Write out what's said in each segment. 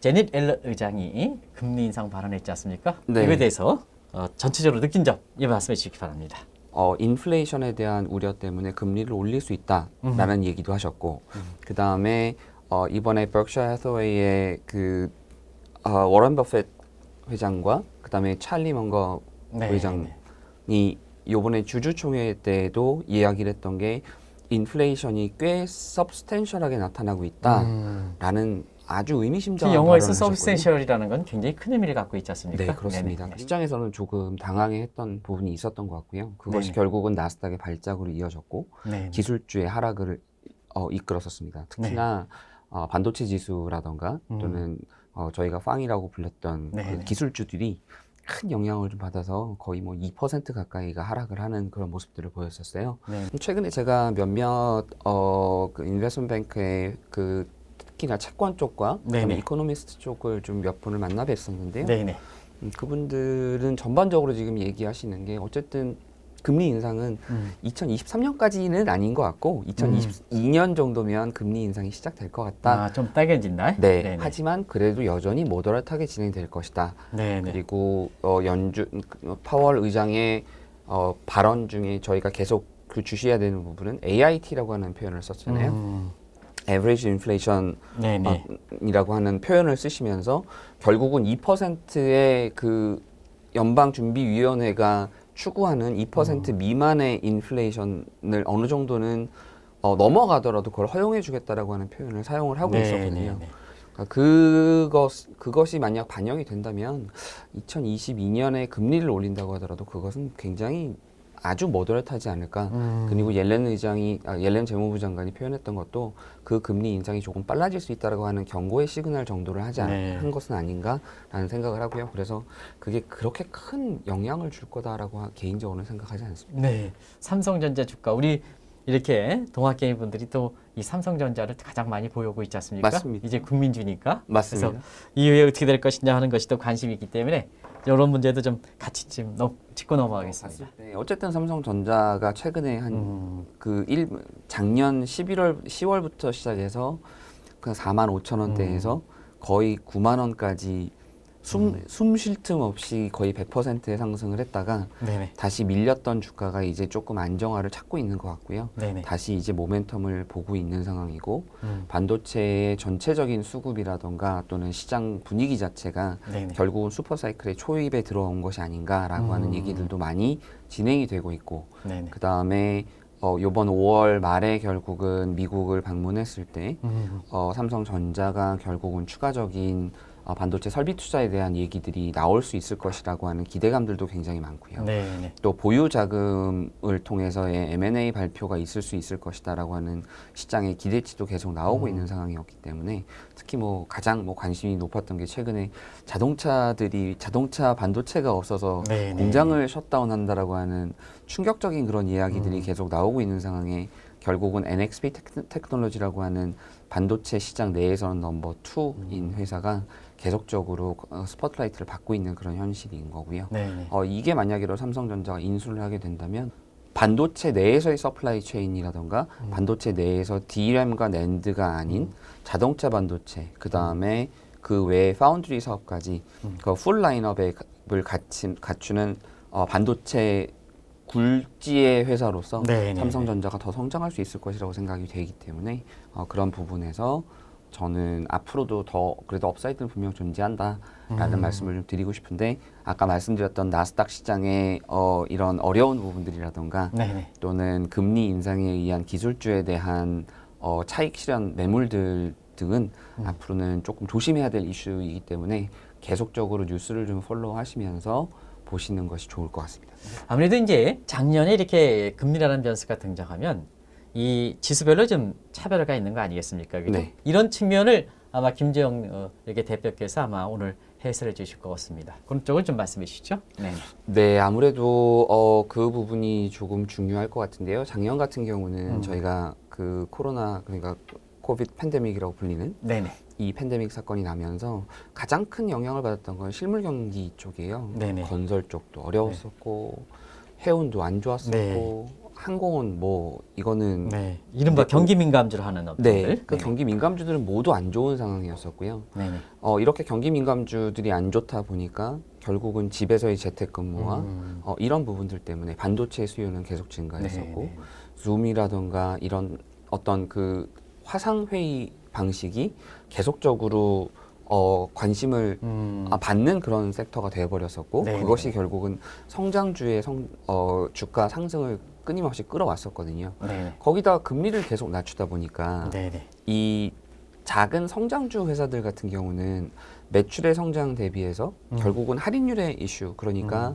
제닛 옐런 의장이 금리 인상 발언했지 않습니까? 네. 이거에 대해서 전체적으로 느낀 점 이 말씀해 주시기 바랍니다. 인플레이션에 대한 우려 때문에 금리를 올릴 수 있다라는 얘기도 하셨고, 그 다음에 이번에 버크셔 해서웨이의 그 워런 버핏 회장과 그 다음에 찰리 먼거 네, 회장이 요번에 주주총회 때도 이야기를 했던 게 인플레이션이 꽤 서브스텐셜하게 나타나고 있다라는 아주 의미심장한 영어에서 발언을 하셨거든요. 서브스텐셜이라는 건 굉장히 큰 의미를 갖고 있지 않습니까? 네, 그렇습니다. 네네. 시장에서는 조금 당황했던 부분이 있었던 것 같고요. 그것이 네네. 결국은 나스닥의 발작으로 이어졌고 네네. 기술주의 하락을 이끌었었습니다. 특히나 반도체 지수라던가 또는 저희가 팡이라고 불렸던 네네. 그 기술주들이 큰 영향을 좀 받아서 거의 뭐 2% 가까이가 하락을 하는 그런 모습들을 보였었어요. 네. 최근에 제가 몇몇 그 인베스트먼트 뱅크의 그 특히나 채권 쪽과 그다음에 네네. 이코노미스트 쪽을 좀 몇 분을 만나 뵀었는데요. 네네. 그분들은 전반적으로 지금 얘기하시는 게 어쨌든 금리 인상은 2023년까지는 아닌 것 같고 2022년 정도면 금리 인상이 시작될 것 같다. 좀 따개진다. 네. 네네. 하지만 그래도 여전히 모더렛하게 진행될 것이다. 네네. 그리고 파월 의장의 발언 중에 저희가 계속 그 주시해야 되는 부분은 AIT라고 하는 표현을 썼잖아요. Average Inflation 네네. 이라고 하는 표현을 쓰시면서 결국은 2%의 그 연방준비위원회가 추구하는 2% 미만의 인플레이션을 어느 정도는 넘어가더라도 그걸 허용해 주겠다라고 하는 표현을 사용을 하고 있었거든요. 그러니까 그것이 만약 반영이 된다면 2022년에 금리를 올린다고 하더라도 그것은 굉장히 아주 모더렛하지 않을까. 그리고 옐렌 재무부 장관이 표현했던 것도 그 금리 인상이 조금 빨라질 수 있다라고 하는 경고의 시그널 정도를 한 것은 아닌가라는 생각을 하고요. 그래서 그게 그렇게 큰 영향을 줄 거다라고 개인적으로는 생각하지 않습니다. 네. 삼성전자 주가 우리 이렇게 동학개미 분들이 또 이 삼성전자를 가장 많이 보유하고 있지 않습니까? 맞습니다. 이제 국민주니까. 맞습니다. 그래서 이후에 어떻게 될 것이냐 하는 것이 또 관심이 있기 때문에 이런 문제도 좀 같이 좀 짚고 넘어가겠습니다. 네, 어쨌든 삼성전자가 최근에 작년 10월부터 시작해서 그냥 45,000원대에서 거의 9만 원까지 숨 쉴 틈 없이 거의 100%의 상승을 했다가 네네. 다시 밀렸던 주가가 이제 조금 안정화를 찾고 있는 것 같고요. 네네. 다시 이제 모멘텀을 보고 있는 상황이고 반도체의 전체적인 수급이라던가 또는 시장 분위기 자체가 네네. 결국은 슈퍼사이클의 초입에 들어온 것이 아닌가라고 하는 얘기들도 많이 진행이 되고 있고 네네. 그 다음에 요번 5월 말에 결국은 미국을 방문했을 때 삼성전자가 결국은 추가적인 반도체 설비 투자에 대한 얘기들이 나올 수 있을 것이라고 하는 기대감들도 굉장히 많고요. 네네. 또 보유 자금을 통해서의 M&A 발표가 있을 수 있을 것이다라고 하는 시장의 기대치도 계속 나오고 있는 상황이었기 때문에 특히 가장 관심이 높았던 게 최근에 자동차 반도체가 없어서 네네. 공장을 셧다운한다라고 하는 충격적인 그런 이야기들이 계속 나오고 있는 상황에 결국은 NXP 테크놀로지라고 하는 반도체 시장 내에서는 넘버 2인 회사가 계속적으로 스포트라이트를 받고 있는 그런 현실인 거고요. 네네. 이게 만약에로 삼성전자가 인수를 하게 된다면 반도체 내에서의 서플라이 체인이라던가 반도체 내에서 DRAM과 NAND가 아닌 자동차 반도체 그 다음에 그 외에 파운드리 사업까지 그 풀 라인업을 갖추는 반도체 굴지의 회사로서 네네. 삼성전자가 더 성장할 수 있을 것이라고 생각이 되기 때문에 그런 부분에서 저는 앞으로도 더 그래도 업사이드는 분명 존재한다라는 말씀을 좀 드리고 싶은데 아까 말씀드렸던 나스닥 시장의 이런 어려운 부분들이라던가 네네. 또는 금리 인상에 의한 기술주에 대한 차익 실현 매물들 등은 앞으로는 조금 조심해야 될 이슈이기 때문에 계속적으로 뉴스를 좀 팔로우 하시면서 보시는 것이 좋을 것 같습니다. 아무래도 이제 작년에 이렇게 금리라는 변수가 등장하면 이 지수별로 좀 차별화가 있는 거 아니겠습니까? 네. 이런 측면을 아마 김재영 이렇게 대표께서 아마 오늘 해설해 주실 것 같습니다. 그런 쪽을 좀 말씀해 주시죠. 네. 네, 아무래도 그 부분이 조금 중요할 것 같은데요. 작년 같은 경우는 저희가 그 코로나 그러니까 코비드 팬데믹이라고 불리는 네네. 이 팬데믹 사건이 나면서 가장 큰 영향을 받았던 건 실물 경기 쪽이에요. 네네. 건설 쪽도 어려웠었고 해운도 안 좋았었고 항공은 뭐 이거는 네. 이른바 경기 민감주를 하는 업종들. 네, 그 경기 민감주들은 모두 안 좋은 상황이었었고요. 네네. 이렇게 경기 민감주들이 안 좋다 보니까 결국은 집에서의 재택근무와 이런 부분들 때문에 반도체 수요는 계속 증가했었고 네네. 줌이라던가 이런 어떤 그 화상 회의 방식이 계속적으로 관심을 받는 그런 섹터가 되어버렸었고 네네. 그것이 결국은 성장주의 주가 상승을 끊임없이 끌어왔었거든요. 네네. 거기다 금리를 계속 낮추다 보니까 네네. 이 작은 성장주 회사들 같은 경우는 매출의 성장 대비해서 결국은 할인율의 이슈 그러니까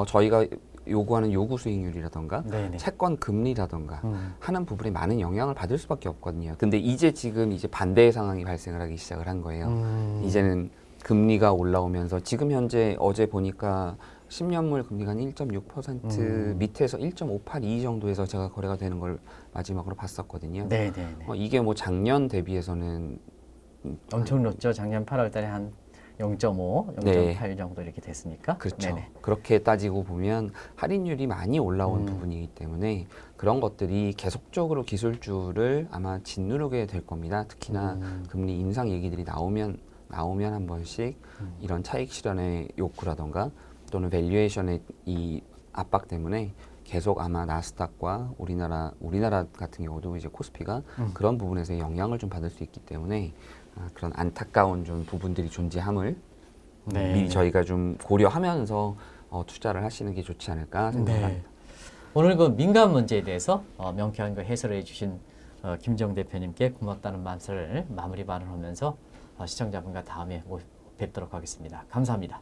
저희가 요구하는 요구 수익률이라던가 네네. 채권 금리라던가 하는 부분에 많은 영향을 받을 수밖에 없거든요. 근데 지금 반대의 상황이 발생을 하기 시작을 한 거예요. 이제는 금리가 올라오면서 지금 현재 어제 보니까 10년물 금리가 한 1.6% 밑에서 1.582 정도에서 제가 거래가 되는 걸 마지막으로 봤었거든요. 네네네. 이게 뭐 작년 대비해서는 엄청 높죠. 작년 8월 달에 한 0.5, 0.8 정도 이렇게 됐으니까. 그렇죠. 네네. 그렇게 따지고 보면 할인율이 많이 올라온 부분이기 때문에 그런 것들이 계속적으로 기술주를 아마 짓누르게 될 겁니다. 특히나 금리 인상 얘기들이 나오면 한 번씩 이런 차익 실현의 욕구라던가 또는 밸류에이션의 이 압박 때문에 계속 아마 나스닥과 우리나라 같은 경우도 이제 코스피가 그런 부분에서 영향을 좀 받을 수 있기 때문에 그런 안타까운 좀 부분들이 존재함을 네. 미리 저희가 좀 고려하면서 투자를 하시는 게 좋지 않을까 생각합니다. 오늘 그 민감 문제에 대해서 명쾌한 그 해설을 해주신 김정 대표님께 고맙다는 말씀을 마무리 발언하면서 시청자분과 다음에 뵙도록 하겠습니다. 감사합니다.